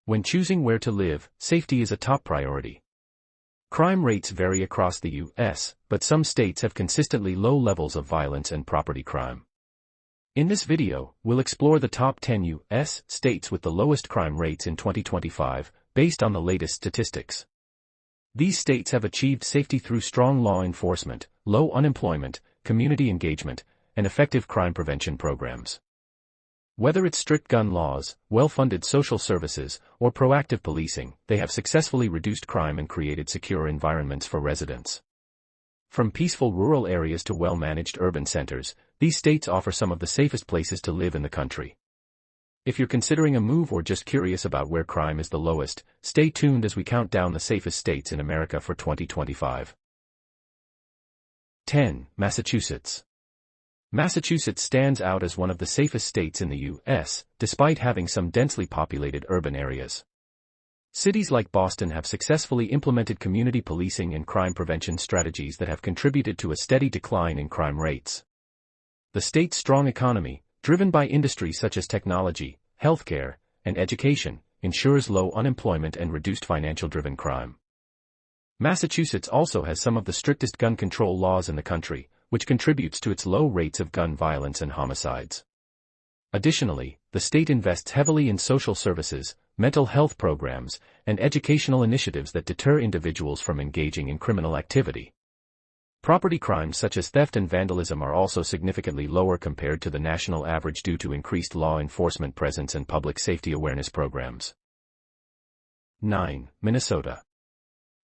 When choosing where to live, safety is a top priority. Crime rates vary across the U.S., but some states have consistently low levels of violence and property crime. In this video, we'll explore the top 10 U.S. states with the lowest crime rates in 2025, based on the latest statistics. These states have achieved safety through strong law enforcement, low unemployment, community engagement, and effective crime prevention programs. Whether it's strict gun laws, well-funded social services, or proactive policing, they have successfully reduced crime and created secure environments for residents. From peaceful rural areas to well-managed urban centers, these states offer some of the safest places to live in the country. If you're considering a move or just curious about where crime is the lowest, stay tuned as we count down the safest states in America for 2025. 10. Massachusetts. Massachusetts stands out as one of the safest states in the U.S., despite having some densely populated urban areas. Cities like Boston have successfully implemented community policing and crime prevention strategies that have contributed to a steady decline in crime rates. The state's strong economy, driven by industries such as technology, healthcare, and education, ensures low unemployment and reduced financial-driven crime. Massachusetts also has some of the strictest gun control laws in the country, which contributes to its low rates of gun violence and homicides. Additionally, the state invests heavily in social services, mental health programs, and educational initiatives that deter individuals from engaging in criminal activity. Property crimes such as theft and vandalism are also significantly lower compared to the national average due to increased law enforcement presence and public safety awareness programs. 9. Minnesota.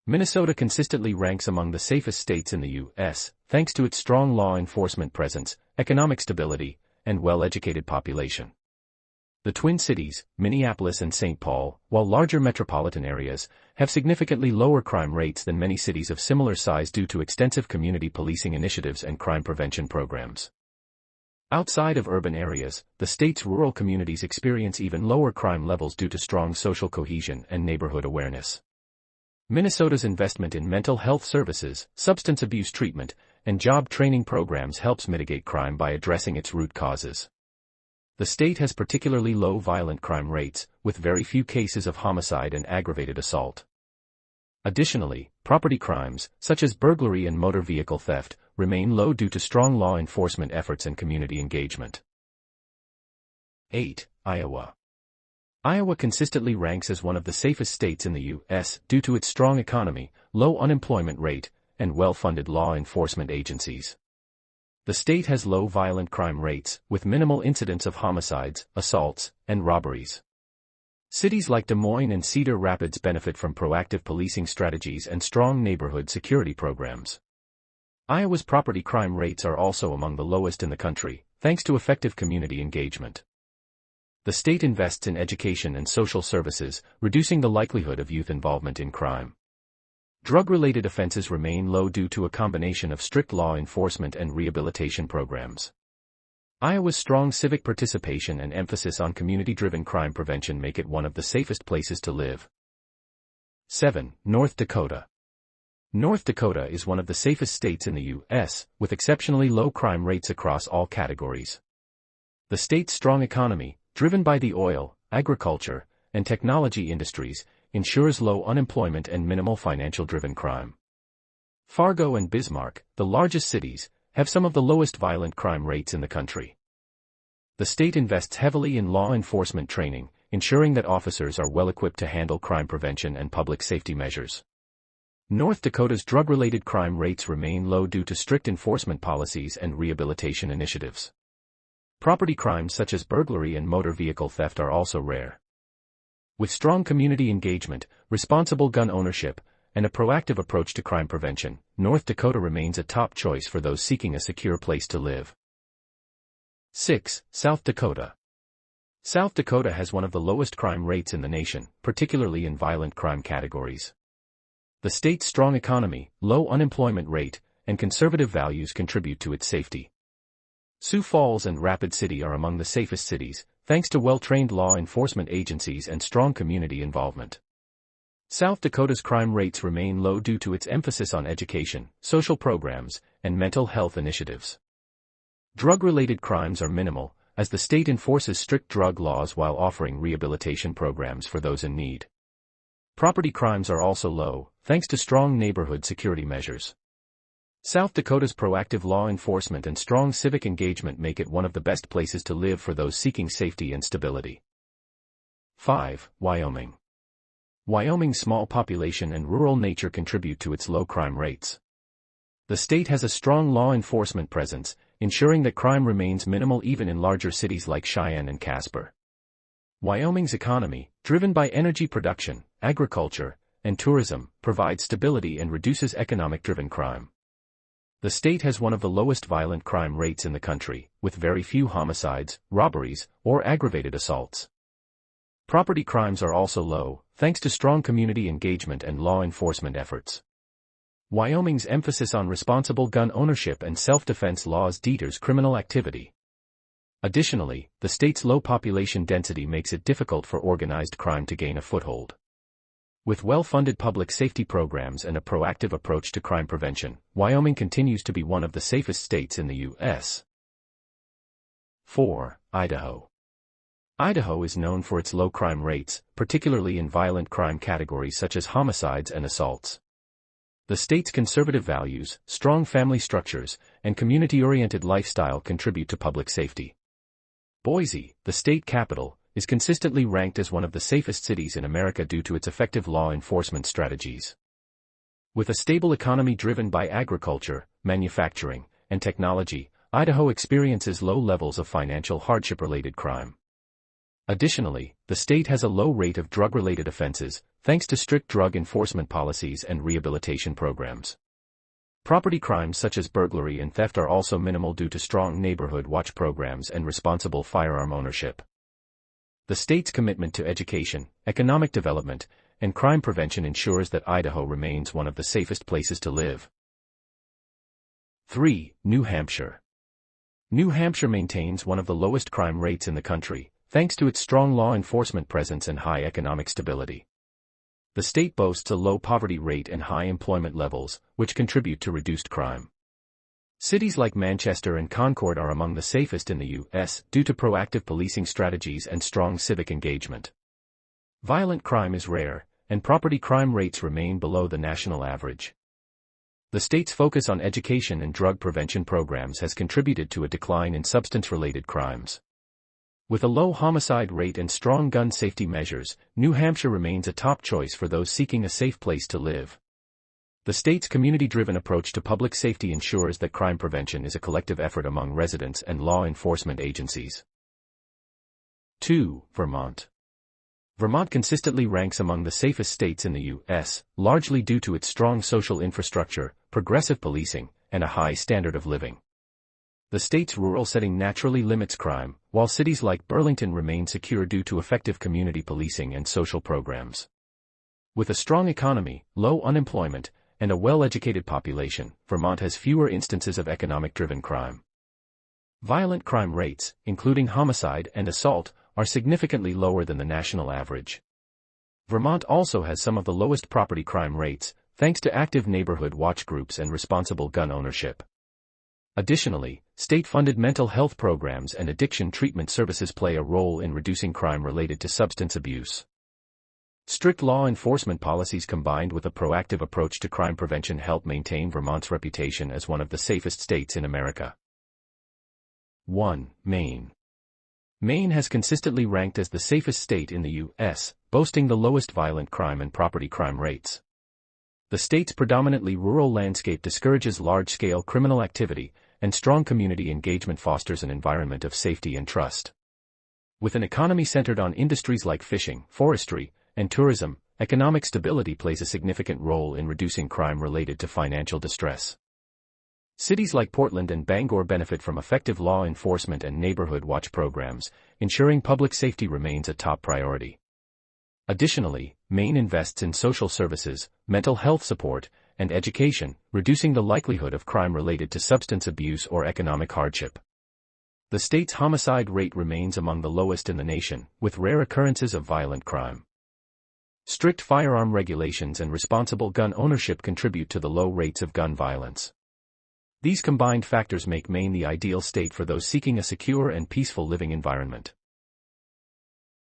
Minnesota consistently ranks among the safest states in the U.S., thanks to its strong law enforcement presence, economic stability, and well-educated population. The Twin Cities, Minneapolis and St. Paul, while larger metropolitan areas, have significantly lower crime rates than many cities of similar size due to extensive community policing initiatives and crime prevention programs. Outside of urban areas, the state's rural communities experience even lower crime levels due to strong social cohesion and neighborhood awareness. Minnesota's investment in mental health services, substance abuse treatment, and job training programs helps mitigate crime by addressing its root causes. The state has particularly low violent crime rates, with very few cases of homicide and aggravated assault. Additionally, property crimes, such as burglary and motor vehicle theft, remain low due to strong law enforcement efforts and community engagement. 8. Iowa. Iowa consistently ranks as one of the safest states in the U.S. due to its strong economy, low unemployment rate, and well-funded law enforcement agencies. The state has low violent crime rates, with minimal incidents of homicides, assaults, and robberies. Cities like Des Moines and Cedar Rapids benefit from proactive policing strategies and strong neighborhood security programs. Iowa's property crime rates are also among the lowest in the country, thanks to effective community engagement. The state invests in education and social services, reducing the likelihood of youth involvement in crime. Drug-related offenses remain low due to a combination of strict law enforcement and rehabilitation programs. Iowa's strong civic participation and emphasis on community-driven crime prevention make it one of the safest places to live. 7. North Dakota. North Dakota is one of the safest states in the U.S., with exceptionally low crime rates across all categories. The state's strong economy, driven by the oil, agriculture, and technology industries, ensures low unemployment and minimal financial-driven crime. Fargo and Bismarck, the largest cities, have some of the lowest violent crime rates in the country. The state invests heavily in law enforcement training, ensuring that officers are well-equipped to handle crime prevention and public safety measures. North Dakota's drug-related crime rates remain low due to strict enforcement policies and rehabilitation initiatives. Property crimes such as burglary and motor vehicle theft are also rare. With strong community engagement, responsible gun ownership, and a proactive approach to crime prevention, North Dakota remains a top choice for those seeking a secure place to live. 6. South Dakota. South Dakota has one of the lowest crime rates in the nation, particularly in violent crime categories. The state's strong economy, low unemployment rate, and conservative values contribute to its safety. Sioux Falls and Rapid City are among the safest cities, thanks to well-trained law enforcement agencies and strong community involvement. South Dakota's crime rates remain low due to its emphasis on education, social programs, and mental health initiatives. Drug-related crimes are minimal, as the state enforces strict drug laws while offering rehabilitation programs for those in need. Property crimes are also low, thanks to strong neighborhood security measures. South Dakota's proactive law enforcement and strong civic engagement make it one of the best places to live for those seeking safety and stability. 5. Wyoming. Wyoming's small population and rural nature contribute to its low crime rates. The state has a strong law enforcement presence, ensuring that crime remains minimal even in larger cities like Cheyenne and Casper. Wyoming's economy, driven by energy production, agriculture, and tourism, provides stability and reduces economic-driven crime. The state has one of the lowest violent crime rates in the country, with very few homicides, robberies, or aggravated assaults. Property crimes are also low, thanks to strong community engagement and law enforcement efforts. Wyoming's emphasis on responsible gun ownership and self-defense laws deters criminal activity. Additionally, the state's low population density makes it difficult for organized crime to gain a foothold. With well-funded public safety programs and a proactive approach to crime prevention, Wyoming continues to be one of the safest states in the U.S. 4. Idaho. Idaho is known for its low crime rates, particularly in violent crime categories such as homicides and assaults. The state's conservative values, strong family structures, and community-oriented lifestyle contribute to public safety. Boise, the state capital, is consistently ranked as one of the safest cities in America due to its effective law enforcement strategies. With a stable economy driven by agriculture, manufacturing, and technology, Idaho experiences low levels of financial hardship-related crime. Additionally, the state has a low rate of drug-related offenses, thanks to strict drug enforcement policies and rehabilitation programs. Property crimes such as burglary and theft are also minimal due to strong neighborhood watch programs and responsible firearm ownership. The state's commitment to education, economic development, and crime prevention ensures that Idaho remains one of the safest places to live. 3. New Hampshire. New Hampshire maintains one of the lowest crime rates in the country, thanks to its strong law enforcement presence and high economic stability. The state boasts a low poverty rate and high employment levels, which contribute to reduced crime. Cities like Manchester and Concord are among the safest in the U.S. due to proactive policing strategies and strong civic engagement. Violent crime is rare, and property crime rates remain below the national average. The state's focus on education and drug prevention programs has contributed to a decline in substance-related crimes. With a low homicide rate and strong gun safety measures, New Hampshire remains a top choice for those seeking a safe place to live. The state's community-driven approach to public safety ensures that crime prevention is a collective effort among residents and law enforcement agencies. 2. Vermont. Vermont consistently ranks among the safest states in the U.S., largely due to its strong social infrastructure, progressive policing, and a high standard of living. The state's rural setting naturally limits crime, while cities like Burlington remain secure due to effective community policing and social programs. With a strong economy, low unemployment, and a well-educated population, Vermont has fewer instances of economic-driven crime. Violent crime rates, including homicide and assault, are significantly lower than the national average. Vermont also has some of the lowest property crime rates, thanks to active neighborhood watch groups and responsible gun ownership. Additionally, state-funded mental health programs and addiction treatment services play a role in reducing crime related to substance abuse. Strict law enforcement policies combined with a proactive approach to crime prevention help maintain Vermont's reputation as one of the safest states in America. 1. Maine. Maine has consistently ranked as the safest state in the U.S., boasting the lowest violent crime and property crime rates. The state's predominantly rural landscape discourages large-scale criminal activity, and strong community engagement fosters an environment of safety and trust. With an economy centered on industries like fishing, forestry, and tourism, economic stability plays a significant role in reducing crime related to financial distress. Cities like Portland and Bangor benefit from effective law enforcement and neighborhood watch programs, ensuring public safety remains a top priority. Additionally, Maine invests in social services, mental health support, and education, reducing the likelihood of crime related to substance abuse or economic hardship. The state's homicide rate remains among the lowest in the nation, with rare occurrences of violent crime. Strict firearm regulations and responsible gun ownership contribute to the low rates of gun violence. These combined factors make Maine the ideal state for those seeking a secure and peaceful living environment.